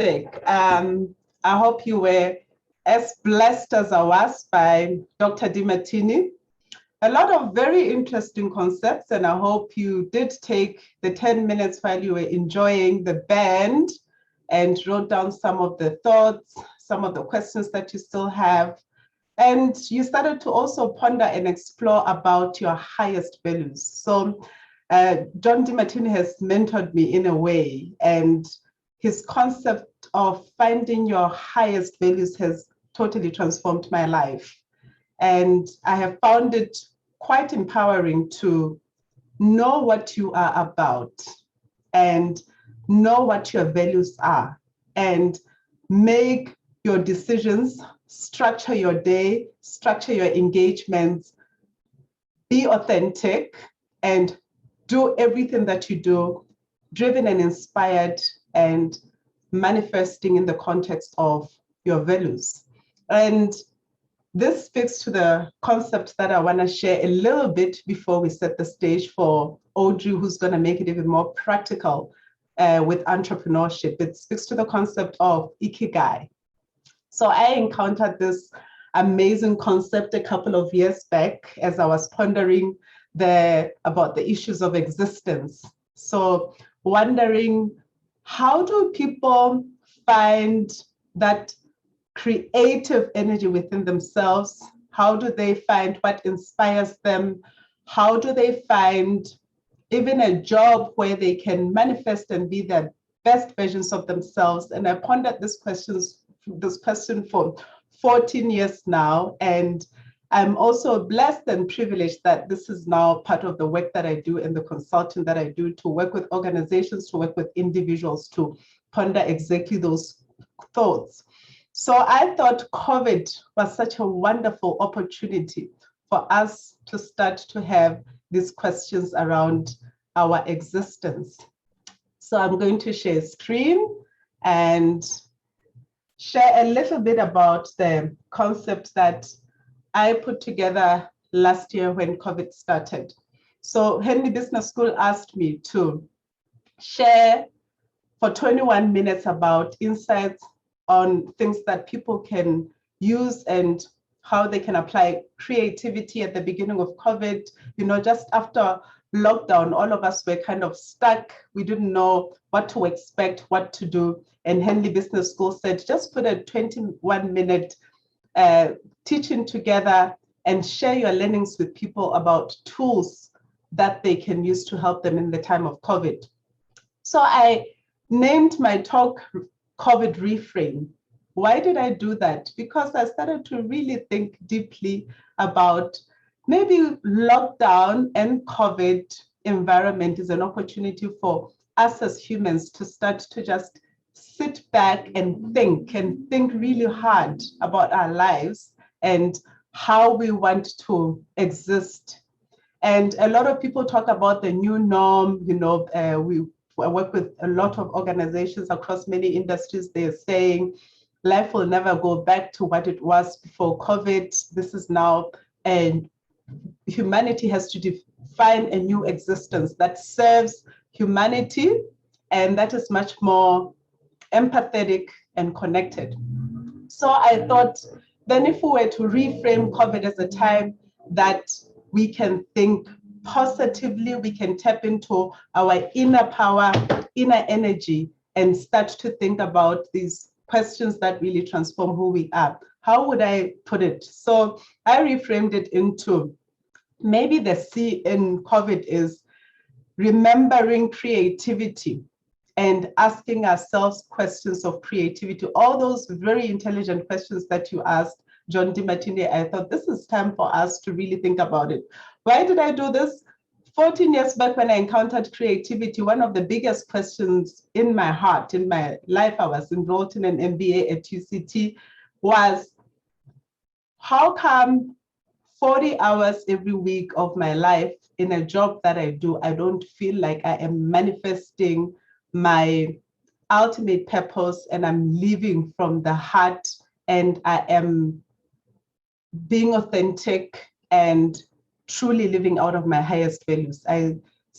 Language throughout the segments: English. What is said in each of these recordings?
Fantastic. I hope you were as blessed as I was by Dr. DiMartini. A lot of very interesting concepts, and I hope you did take the 10 minutes while you were enjoying the band and wrote down some of the thoughts, some of the questions that you still have. And you started to also ponder and explore about your highest values. So John DiMartini has mentored me in a way, and his concept of finding your highest values has totally transformed my life. And I have found it quite empowering to know what you are about and know what your values are and make your decisions, structure your day, structure your engagements, be authentic, and do everything that you do driven and inspired and manifesting in the context of your values. And this speaks to the concept that I want to share a little bit before we set the stage for Audrey, who's going to make it even more practical with entrepreneurship. It speaks to the concept of ikigai. So I encountered this amazing concept a couple of years back as I was pondering about the issues of existence. So wondering, how do people find that creative energy within themselves? How do they find what inspires them? How do they find even a job where they can manifest and be their best versions of themselves? And I pondered this question for 14 years now. And I'm also blessed and privileged that this is now part of the work that I do and the consulting that I do, to work with organizations, to work with individuals, to ponder exactly those thoughts. So I thought COVID was such a wonderful opportunity for us to start to have these questions around our existence. So I'm going to share screen and share a little bit about the concept that I put together last year when COVID started. So Henley Business School asked me to share for 21 minutes about insights on things that people can use and how they can apply creativity at the beginning of COVID. You know, just after lockdown, all of us were kind of stuck. We didn't know what to expect, what to do. And Henley Business School said, just put a 21-minute teaching together and share your learnings with people about tools that they can use to help them in the time of COVID. So I named my talk COVID Reframe. Why did I do that? Because I started to really think deeply about maybe lockdown and COVID environment is an opportunity for us as humans to start to just sit back and think really hard about our lives and how we want to exist. And a lot of people talk about the new norm. You know, we work with a lot of organizations across many industries. They're saying life will never go back to what it was before COVID. This is now, and humanity has to define a new existence that serves humanity and that is much more empathetic and connected. So I thought, then if we were to reframe COVID as a time that we can think positively, we can tap into our inner power, inner energy, and start to think about these questions that really transform who we are. How would I put it? So I reframed it into, maybe the C in COVID is remembering creativity and asking ourselves questions of creativity. All those very intelligent questions that you asked, John DiMartini, I thought this is time for us to really think about it. Why did I do this? 14 years back when I encountered creativity, one of the biggest questions in my heart, in my life, I was enrolled in an MBA at UCT, was how come 40 hours every week of my life in a job that I do, I don't feel like I am manifesting my ultimate purpose and I'm living from the heart and I am being authentic and truly living out of my highest values. I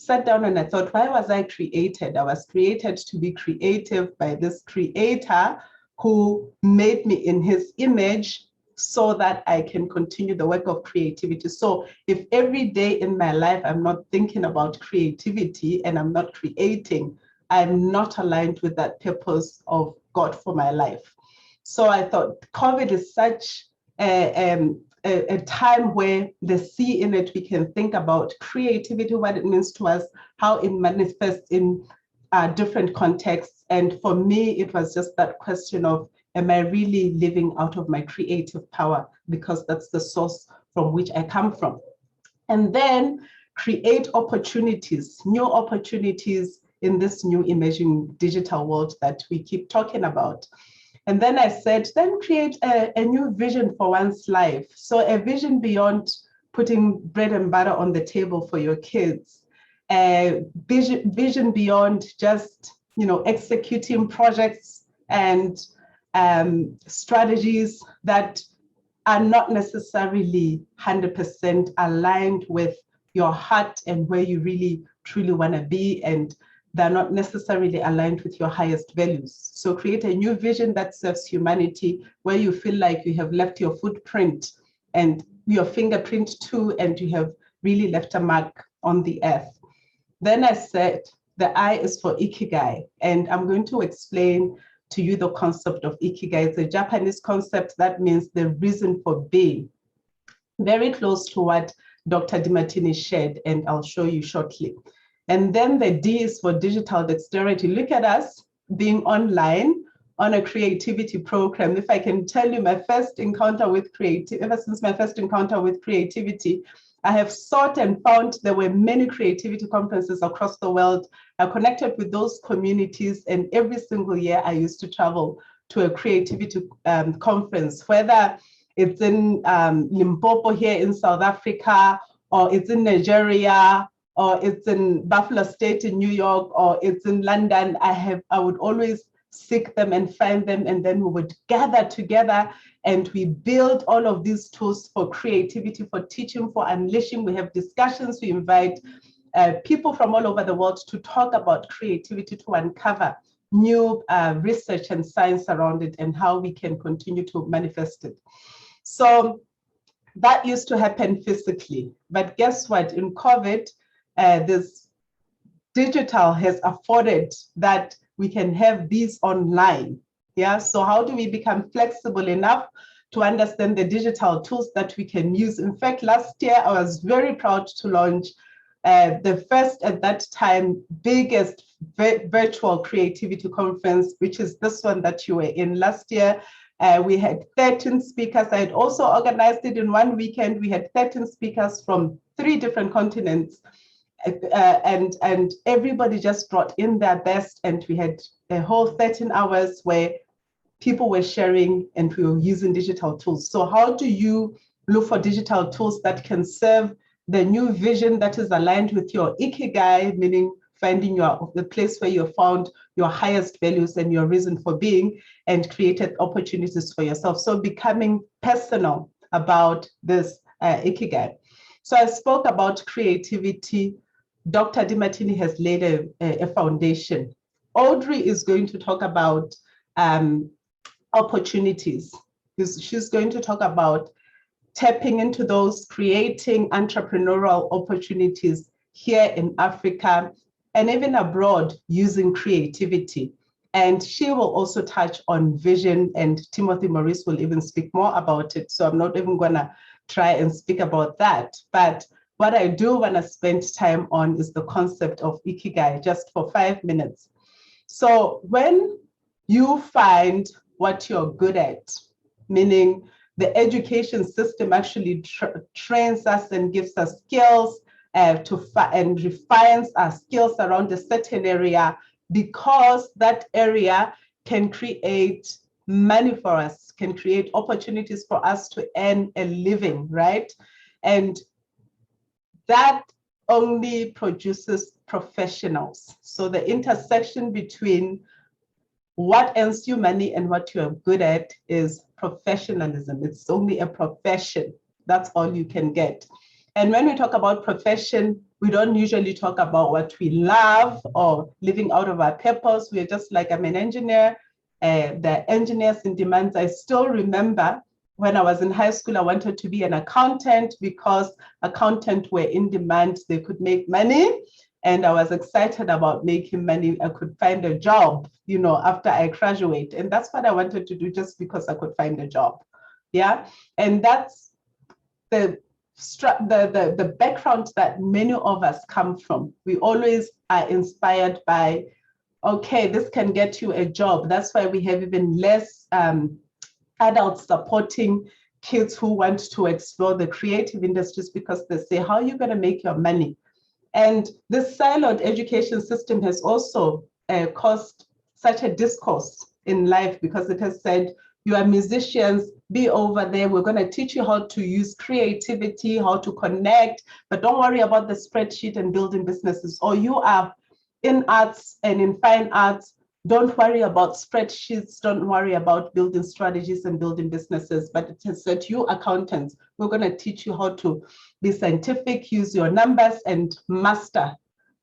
sat down and I thought, why was I created? I was created to be creative by this creator who made me in his image so that I can continue the work of creativity. So if every day in my life I'm not thinking about creativity and I'm not creating, I'm not aligned with that purpose of God for my life. So I thought COVID is such a time where the C in it, we can think about creativity, what it means to us, how it manifests in different contexts. And for me, it was just that question of, am I really living out of my creative power? Because that's the source from which I come from. And then create opportunities, new opportunities in this new emerging digital world that we keep talking about. And then I said, then create a new vision for one's life. So a vision beyond putting bread and butter on the table for your kids, a vision beyond just, executing projects and strategies that are not necessarily 100% aligned with your heart and where you really truly want to be, and they're not necessarily aligned with your highest values. So create a new vision that serves humanity, where you feel like you have left your footprint and your fingerprint too, and you have really left a mark on the earth. Then I said, the I is for Ikigai, and I'm going to explain to you the concept of Ikigai. It's a Japanese concept that means the reason for being. Very close to what Dr. DiMartini shared, and I'll show you shortly. And then the D is for digital dexterity. Look at us being online on a creativity program. If I can tell you, my first encounter with creativity, ever since my first encounter with creativity, I have sought and found there were many creativity conferences across the world. I connected with those communities, and every single year I used to travel to a creativity conference, whether it's in Limpopo here in South Africa, or it's in Nigeria, or it's in Buffalo State in New York, or it's in London. I would always seek them and find them, and then we would gather together and we build all of these tools for creativity, for teaching, for unleashing. We have discussions, we invite people from all over the world to talk about creativity, to uncover new research and science around it and how we can continue to manifest it. So that used to happen physically, but guess what? In COVID, this digital has afforded that we can have these online. Yeah, so how do we become flexible enough to understand the digital tools that we can use? In fact, last year, I was very proud to launch the first, at that time, biggest virtual creativity conference, which is this one that you were in last year. We had 13 speakers. I had also organized it in one weekend. We had 13 speakers from 3 different continents. And everybody just brought in their best, and we had a whole 13 hours where people were sharing and we were using digital tools. So how do you look for digital tools that can serve the new vision that is aligned with your Ikigai, meaning finding the place where you found your highest values and your reason for being, and created opportunities for yourself? So becoming personal about this Ikigai. So I spoke about creativity. Dr. DiMartini has laid a foundation. Audrey is going to talk about opportunities. She's going to talk about tapping into those, creating entrepreneurial opportunities here in Africa and even abroad using creativity. And she will also touch on vision, and Timothy Maurice will even speak more about it. So I'm not even gonna try and speak about that. But what I do want to spend time on is the concept of Ikigai, just for 5 minutes. So when you find what you're good at, meaning the education system actually trains us and gives us skills and refines our skills around a certain area, because that area can create money for us, can create opportunities for us to earn a living, right? And that only produces professionals. So the intersection between what earns you money and what you are good at is professionalism. It's only a profession. That's all you can get. And when we talk about profession, We don't usually talk about what we love or living out of our purpose. We're just like, I'm an engineer. The engineers in demand. I still remember when I was in high school, I wanted to be an accountant because accountants were in demand. They could make money. And I was excited about making money. I could find a job, you know, after I graduate. And that's what I wanted to do just because I could find a job. Yeah. And that's the background that many of us come from. We always are inspired by, okay, this can get you a job. That's why we have even less adults supporting kids who want to explore the creative industries, because they say, how are you going to make your money? And this siloed education system has also caused such a discourse in life, because it has said, you are musicians, be over there. We're going to teach you how to use creativity, how to connect, but don't worry about the spreadsheet and building businesses. Or you are in arts and in fine arts, don't worry about spreadsheets, don't worry about building strategies and building businesses. But it has said, you accountants, we're going to teach you how to be scientific, use your numbers, and master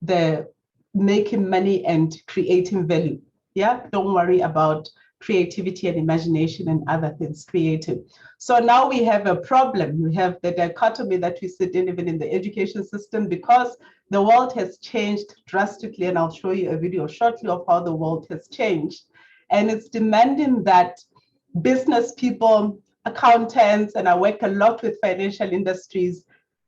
the making money and creating value. Yeah, don't worry about creativity and imagination and other things creative. So now we have a problem. We have the dichotomy that we sit in even in the education system, because the world has changed drastically. And I'll show you a video shortly of how the world has changed. And it's demanding that business people, accountants, and I work a lot with financial industries,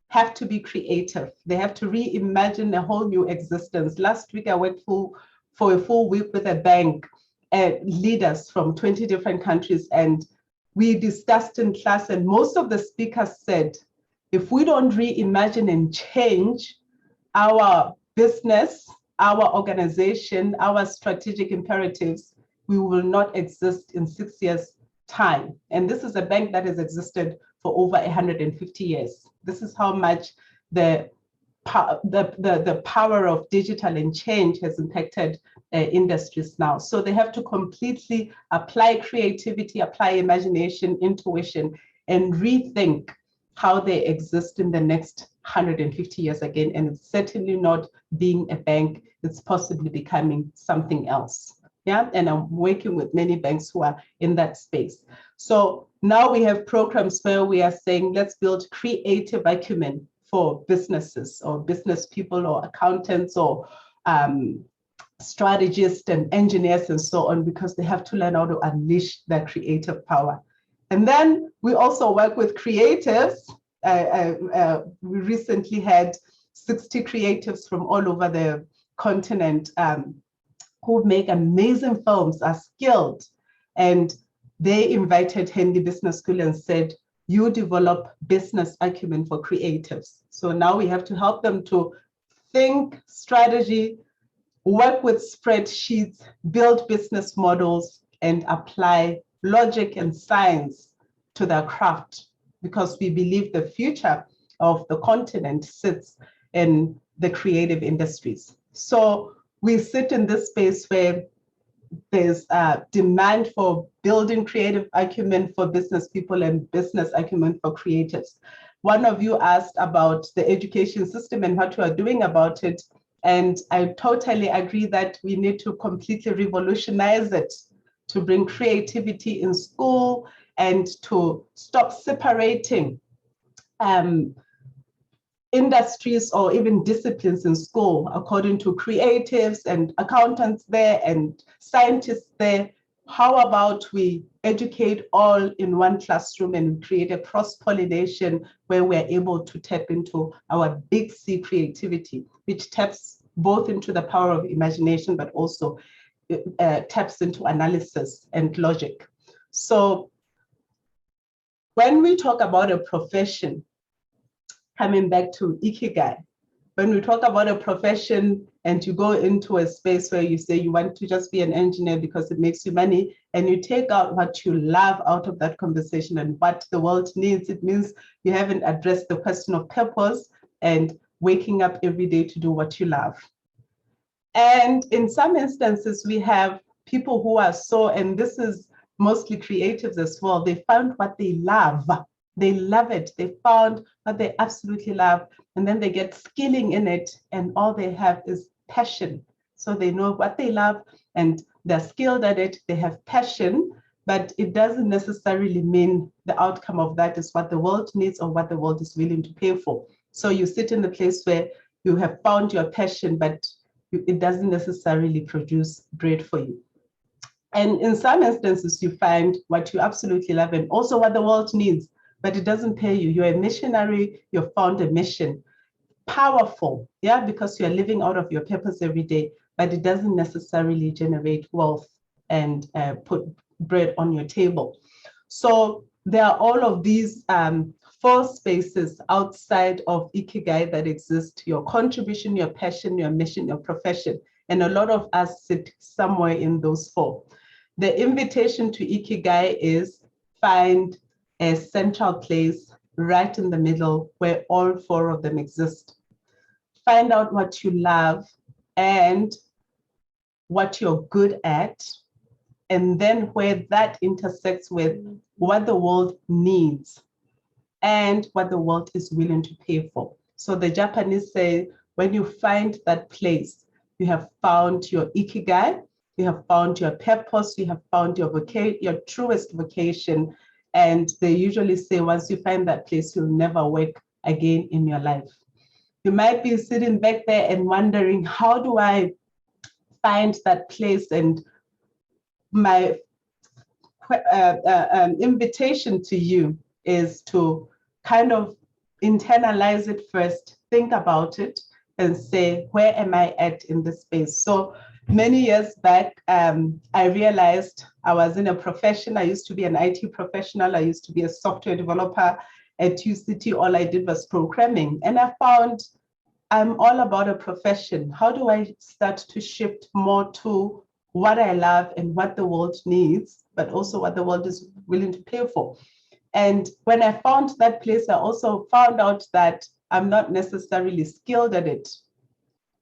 have to be creative. They have to reimagine a whole new existence. Last week, I worked for a full week with a bank, leaders from 20 different countries, and we discussed in class, and most of the speakers said, if we don't reimagine and change our business, our organization, our strategic imperatives, we will not exist in 6 years' time. And this is a bank that has existed for over 150 years. This is how much the power of digital and change has impacted industries now. So they have to completely apply creativity, apply imagination, intuition, and rethink how they exist in the next 150 years again. And it's certainly not being a bank, it's possibly becoming something else. Yeah, and I'm working with many banks who are in that space. So now we have programs where we are saying, let's build creative acumen for businesses or business people or accountants or strategists and engineers and so on, because they have to learn how to unleash their creative power. And then we also work with creatives. We recently had 60 creatives from all over the continent who make amazing films, are skilled. And they invited Handy Business School and said, you develop business acumen for creatives. So now we have to help them to think strategy, work with spreadsheets, build business models, and apply logic and science to their craft, because we believe the future of the continent sits in the creative industries. So we sit in this space where there's a demand for building creative acumen for business people and business acumen for creatives. One of you asked about the education system and what we are doing about it. And I totally agree that we need to completely revolutionize it to bring creativity in school and to stop separating industries or even disciplines in school according to creatives and accountants there and scientists there. How about we educate all in one classroom and create a cross-pollination where we're able to tap into our big C creativity, which taps both into the power of imagination, but also taps into analysis and logic. So when we talk about a profession, coming back to Ikigai, when we talk about a profession and you go into a space where you say you want to just be an engineer because it makes you money, and you take out what you love out of that conversation and what the world needs, it means you haven't addressed the question of purpose and waking up every day to do what you love. And in some instances, we have people who are so, and this is mostly creatives as well, they found what they love. They love it. They found what they absolutely love, and then they get skilling in it, and all they have is passion. So they know what they love and they're skilled at it. They have passion, but it doesn't necessarily mean the outcome of that is what the world needs or what the world is willing to pay for. So you sit in the place where you have found your passion, but it doesn't necessarily produce bread for you. And in some instances, you find what you absolutely love and also what the world needs, but it doesn't pay you. You're a missionary, you've found a mission. Powerful, yeah, because you're living out of your purpose every day, but it doesn't necessarily generate wealth and put bread on your table. So there are all of these 4 spaces outside of Ikigai that exist: your contribution, your passion, your mission, your profession. And a lot of us sit somewhere in those 4. The invitation to Ikigai is find a central place right in the middle where all 4 of them exist. Find out what you love and what you're good at, and then where that intersects with what the world needs and what the world is willing to pay for. So the Japanese say, when you find that place, you have found your Ikigai, you have found your purpose, you have found your truest vocation. And they usually say, once you find that place, you'll never work again in your life. You might be sitting back there and wondering, how do I find that place? And my invitation to you is to kind of internalize it first, think about it, and say, where am I at in this space? So many years back, I realized I was in a profession. I used to be an IT professional. I used to be a software developer at UCT. All I did was programming. And I found I'm all about a profession. How do I start to shift more to what I love and what the world needs, but also what the world is willing to pay for? And when I found that place, I also found out that I'm not necessarily skilled at it.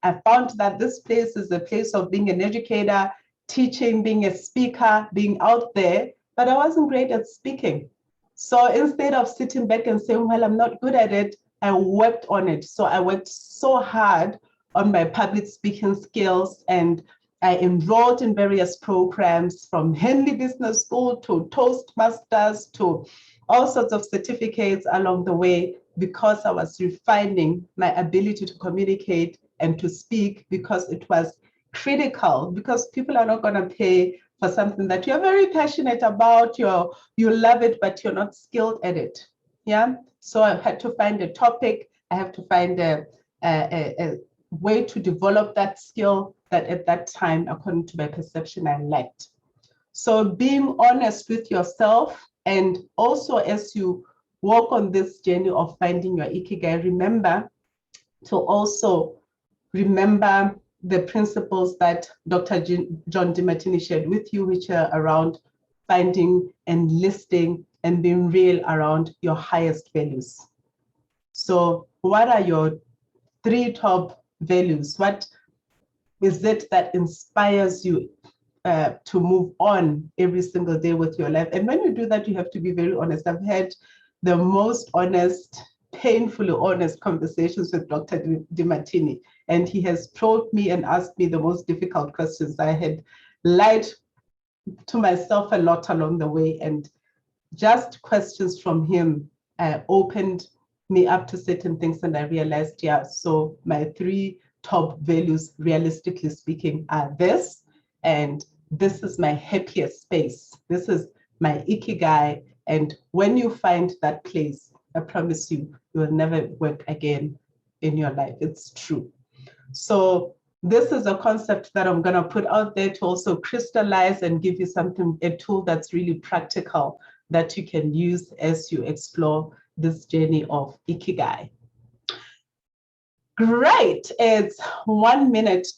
I found that this place is a place of being an educator, teaching, being a speaker, being out there, but I wasn't great at speaking. So instead of sitting back and saying, well, I'm not good at it, I worked on it. So I worked so hard on my public speaking skills, and I enrolled in various programs from Henley Business School to Toastmasters to all sorts of certificates along the way, because I was refining my ability to communicate and to speak, because it was critical, because people are not going to pay for something that you're very passionate about, you love it, but you're not skilled at it. Yeah. So I had to find a topic. I have to find a way to develop that skill that at that time, according to my perception, I lacked. So being honest with yourself, and also as you walk on this journey of finding your Ikigai, remember to also remember the principles that Dr. John DeMartini shared with you, which are around finding and listing and being real around your highest values. So what are your 3 top values? What is it that inspires you to move on every single day with your life? And when you do that, you have to be very honest. I've had the most honest, painfully honest conversations with Dr. DeMartini, and he has probed me and asked me the most difficult questions. I had lied to myself a lot along the way, and just questions from him opened me up to certain things, and I realized, yeah, so my 3 top values, realistically speaking, are this, and this is my happiest space. This is my Ikigai, and when you find that place, I promise you, you will never work again in your life. It's true. So this is a concept that I'm going to put out there to also crystallize and give you something, a tool that's really practical that you can use as you explore this journey of Ikigai. Great. It's 1 minute